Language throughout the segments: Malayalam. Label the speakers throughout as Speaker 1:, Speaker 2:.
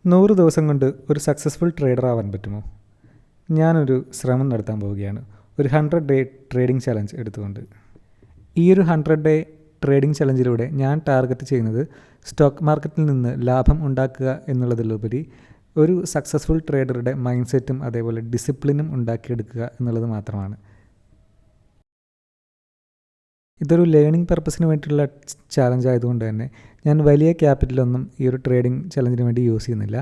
Speaker 1: 100 ദിവസം കൊണ്ട് ഒരു സക്സസ്ഫുൾ ട്രേഡർ ആവാൻ പറ്റുമോ? ഞാനൊരു ശ്രമം നടത്താൻ പോവുകയാണ്. ഒരു 100 ഡേ ട്രേഡിംഗ് ചലഞ്ച് എടുത്തുകൊണ്ട്. ഈ ഒരു 100 ഡേ ട്രേഡിംഗ് ചലഞ്ചിലൂടെ ഞാൻ ടാർഗറ്റ് ചെയ്യുന്നത് സ്റ്റോക്ക് മാർക്കറ്റിൽ നിന്ന് ലാഭം ഉണ്ടാക്കുക എന്നുള്ളതിലുപരി ഒരു സക്സസ്ഫുൾ ട്രേഡറുടെ മൈൻഡ് സെറ്റും അതേപോലെ ഡിസിപ്ലിനും ഉണ്ടാക്കിയെടുക്കുക എന്നുള്ളത് മാത്രമാണ്. ഇതൊരു ലേണിംഗ് പർപ്പസിന് വേണ്ടിയിട്ടുള്ള ചാലഞ്ച് ആയതുകൊണ്ട് തന്നെ ഞാൻ വലിയ ക്യാപിറ്റലൊന്നും ഈ ഒരു ട്രേഡിംഗ് ചലഞ്ചിന് വേണ്ടി യൂസ് ചെയ്യുന്നില്ല.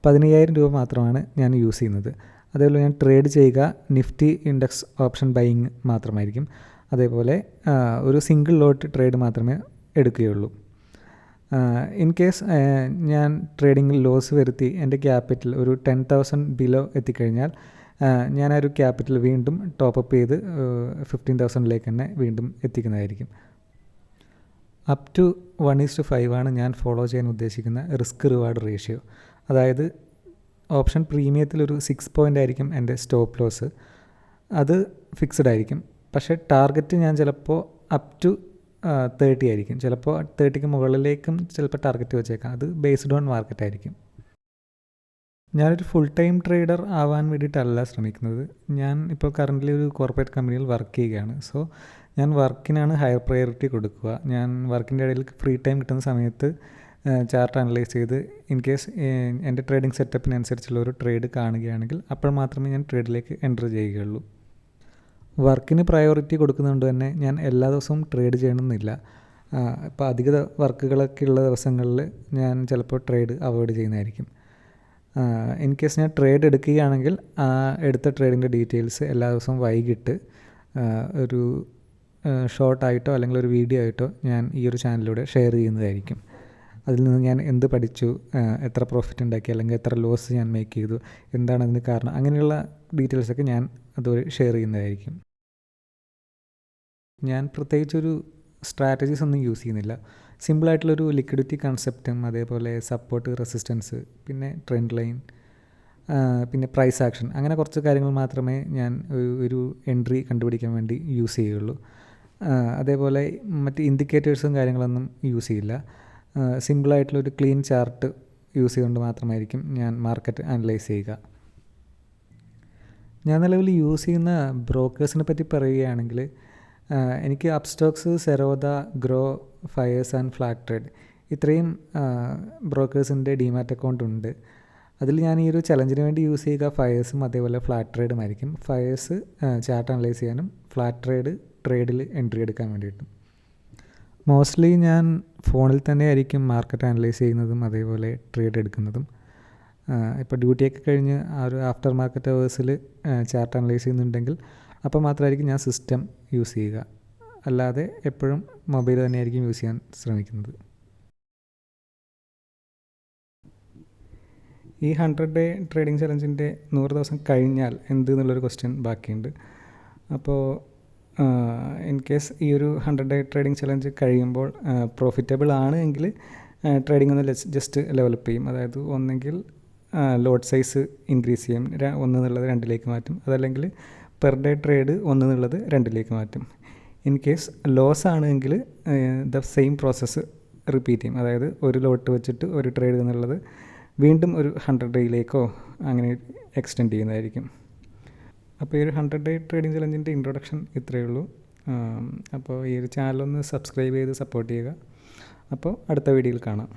Speaker 1: 15,000 രൂപ മാത്രമാണ് ഞാൻ യൂസ് ചെയ്യുന്നത്. അതേപോലെ ഞാൻ ട്രേഡ് ചെയ്യുക നിഫ്റ്റി ഇൻഡെക്സ് ഓപ്ഷൻ ബൈയിങ് മാത്രമായിരിക്കും. അതേപോലെ ഒരു സിംഗിൾ ലോട്ട് ട്രേഡ് മാത്രമേ എടുക്കുകയുള്ളൂ. ഇൻ കേസ് ഞാൻ ട്രേഡിങ്ങിൽ ലോസ് വരുത്തി എൻ്റെ ക്യാപിറ്റൽ ഒരു 10,000 ബിലോ എത്തിക്കഴിഞ്ഞാൽ ഞാൻ ആ ഒരു ക്യാപിറ്റൽ വീണ്ടും ടോപ്പപ്പ് ചെയ്ത് 15,000ലേക്ക് തന്നെ വീണ്ടും എത്തിക്കുന്നതായിരിക്കും. അപ് ടു 1:5 ആണ് ഞാൻ ഫോളോ ചെയ്യാൻ ഉദ്ദേശിക്കുന്ന റിസ്ക് റിവാർഡ് റേഷ്യോ. അതായത് ഓപ്ഷൻ പ്രീമിയത്തിലൊരു 6 പോയിൻ്റ് ആയിരിക്കും എൻ്റെ സ്റ്റോപ്പ് ലോസ്. അത് ഫിക്സഡ് ആയിരിക്കും. പക്ഷേ ടാർഗറ്റ് ഞാൻ ചിലപ്പോൾ അപ് ടു 30 ആയിരിക്കും. ചിലപ്പോൾ 30ക്ക് മുകളിലേക്കും ചിലപ്പോൾ ടാർഗറ്റ് വെച്ചേക്കാം. അത് ബേസ്ഡ് ഓൺ മാർക്കറ്റ് ആയിരിക്കും. ഞാനൊരു ഫുൾ ടൈം ട്രേഡർ ആവാൻ വേണ്ടിയിട്ടല്ല ശ്രമിക്കുന്നത്. ഞാൻ ഇപ്പോൾ കറൻ്റ്ലി ഒരു കോർപ്പറേറ്റ് കമ്പനിയിൽ വർക്ക് ചെയ്യുകയാണ്. സോ ഞാൻ വർക്കിനാണ് ഹയർ പ്രയോറിറ്റി കൊടുക്കുക. ഞാൻ വർക്കിൻ്റെ ഇടയിൽ ഫ്രീ ടൈം കിട്ടുന്ന സമയത്ത് ചാർട്ട് അനലൈസ് ചെയ്ത് ഇൻ കേസ് എൻ്റെ ട്രേഡിംഗ് സെറ്റപ്പിനനുസരിച്ചുള്ള ഒരു ട്രേഡ് കാണുകയാണെങ്കിൽ അപ്പോൾ മാത്രമേ ഞാൻ ട്രേഡിലേക്ക് എൻ്റർ ചെയ്യുകയുള്ളൂ. വർക്കിന് പ്രയോറിറ്റി കൊടുക്കുന്നതുകൊണ്ട് തന്നെ ഞാൻ എല്ലാ ദിവസവും ട്രേഡ് ചെയ്യണമെന്നില്ല. ഇപ്പോൾ അധിക വർക്കുകളൊക്കെ ഉള്ള ദിവസങ്ങളിൽ ഞാൻ ചിലപ്പോൾ ട്രേഡ് അവോയ്ഡ് ചെയ്യുന്നതായിരിക്കും. ഇൻ കേസ് ഞാൻ ട്രേഡ് എടുക്കുകയാണെങ്കിൽ ആ എടുത്ത ട്രേഡിൻ്റെ ഡീറ്റെയിൽസ് എല്ലാ ദിവസവും വൈകിട്ട് ഒരു ഷോർട്ടായിട്ടോ അല്ലെങ്കിൽ ഒരു വീഡിയോ ആയിട്ടോ ഞാൻ ഈ ഒരു ചാനലിലൂടെ ഷെയർ ചെയ്യുന്നതായിരിക്കും. അതിൽ നിന്ന് ഞാൻ എന്ത് പഠിച്ചു, എത്ര പ്രോഫിറ്റ് ഉണ്ടാക്കി അല്ലെങ്കിൽ എത്ര ലോസ് ഞാൻ മേക്ക് ചെയ്തു, എന്താണ് അതിന് കാരണം, അങ്ങനെയുള്ള ഡീറ്റെയിൽസൊക്കെ ഞാൻ അതുവരെ ഷെയർ ചെയ്യുന്നതായിരിക്കും. ഞാൻ പ്രത്യേകിച്ചൊരു സ്ട്രാറ്റജീസ് ഒന്നും യൂസ് ചെയ്യുന്നില്ല. സിമ്പിളായിട്ടുള്ളൊരു ലിക്വിഡിറ്റി കൺസെപ്റ്റും അതേപോലെ സപ്പോർട്ട്, റെസിസ്റ്റൻസ്, പിന്നെ ട്രെൻഡ് ലൈൻ, പിന്നെ പ്രൈസ് ആക്ഷൻ, അങ്ങനെ കുറച്ച് കാര്യങ്ങൾ മാത്രമേ ഞാൻ ഒരു എൻട്രി കണ്ടുപിടിക്കാൻ വേണ്ടി യൂസ് ചെയ്യുകയുള്ളൂ. അതേപോലെ മറ്റ് ഇൻഡിക്കേറ്റേഴ്സും കാര്യങ്ങളൊന്നും യൂസ് ചെയ്യില്ല. സിമ്പിളായിട്ടുള്ളൊരു ക്ലീൻ ചാർട്ട് യൂസ് ചെയ്തുകൊണ്ട് മാത്രമായിരിക്കും ഞാൻ മാർക്കറ്റ് അനലൈസ് ചെയ്യുക. ഞാൻ നിലവിൽ യൂസ് ചെയ്യുന്ന ബ്രോക്കേഴ്സിനെ പറ്റി പറയുകയാണെങ്കിൽ എനിക്ക് Upstox, Zerodha, grow, fires and flat trade, ഇത്രയും ബ്രോക്കേഴ്സിൻ്റെ ഡിമാറ്റ് അക്കൗണ്ട് ഉണ്ട്. അതിൽ ഞാൻ ഈ ഒരു ചലഞ്ചിന് വേണ്ടി യൂസ് ചെയ്യുക ഫയേഴ്സും അതേപോലെ ഫ്ലാറ്റ് ട്രേഡുമായിരിക്കും. ഫയേഴ്സ് ചാർട്ട് അനലൈസ് ചെയ്യാനും ഫ്ലാറ്റ് ട്രേഡ് ട്രേഡിൽ എൻട്രി എടുക്കാൻ വേണ്ടിയിട്ടും. മോസ്റ്റ്ലി ഞാൻ ഫോണിൽ തന്നെ ആയിരിക്കും മാർക്കറ്റ് അനലൈസ് ചെയ്യുന്നതും അതേപോലെ ട്രേഡ് എടുക്കുന്നതും. ഇപ്പോൾ ഡ്യൂട്ടിയൊക്കെ കഴിഞ്ഞ് ആ ഒരു ആഫ്റ്റർ മാർക്കറ്റ് അവേഴ്സിൽ ചാർട്ട് അനലൈസ് ചെയ്യുന്നുണ്ടെങ്കിൽ അപ്പോൾ മാത്രമായിരിക്കും ഞാൻ സിസ്റ്റം യൂസ് ചെയ്യുക. അല്ലാതെ എപ്പോഴും മൊബൈൽ തന്നെയായിരിക്കും യൂസ് ചെയ്യാൻ ശ്രമിക്കുന്നത്. ഈ 100 ഡേ ട്രേഡിംഗ് ചലഞ്ചിൻ്റെ 100 ദിവസം കഴിഞ്ഞാൽ എന്ത് എന്നുള്ളൊരു ക്വസ്റ്റ്യൻ ബാക്കിയുണ്ട്. അപ്പോൾ ഇൻ കേസ് ഈ ഒരു 100 ഡേ ട്രേഡിംഗ് ചലഞ്ച് കഴിയുമ്പോൾ പ്രോഫിറ്റബിൾ ആണ് എങ്കിൽ ട്രേഡിംഗ് ഒന്ന് ജസ്റ്റ് ഡെവലപ്പ് ചെയ്യും. അതായത് ഒന്നെങ്കിൽ ലോട്ട് സൈസ് ഇൻക്രീസ് ചെയ്യും, 1 എന്നുള്ളത് 2ലേക്ക് മാറ്റും. അതല്ലെങ്കിൽ പെർ ഡേ ട്രേഡ് 1 എന്നുള്ളത് 2ലേക്ക് മാറ്റും. ഇൻ കേസ് ലോസ് ആണെങ്കിൽ ദ സെയിം പ്രോസസ്സ് റിപ്പീറ്റ് ചെയ്യും. അതായത് ഒരു ലോട്ട് വെച്ചിട്ട് ഒരു ട്രേഡ് എന്നുള്ളത് വീണ്ടും ഒരു 100 ഡേയിലേക്കോ അങ്ങനെ എക്സ്റ്റെൻഡ് ചെയ്യുന്നതായിരിക്കും. അപ്പോൾ ഈ ഒരു 100 ഡേ ട്രേഡിംഗ് ചലഞ്ചിൻ്റെ ഇൻട്രൊഡക്ഷൻ ഇത്രയേ ഉള്ളൂ. അപ്പോൾ ഈ ഒരു ചാനലൊന്ന് സബ്സ്ക്രൈബ് ചെയ്ത് സപ്പോർട്ട് ചെയ്യുക. അപ്പോൾ അടുത്ത വീഡിയോയിൽ കാണാം.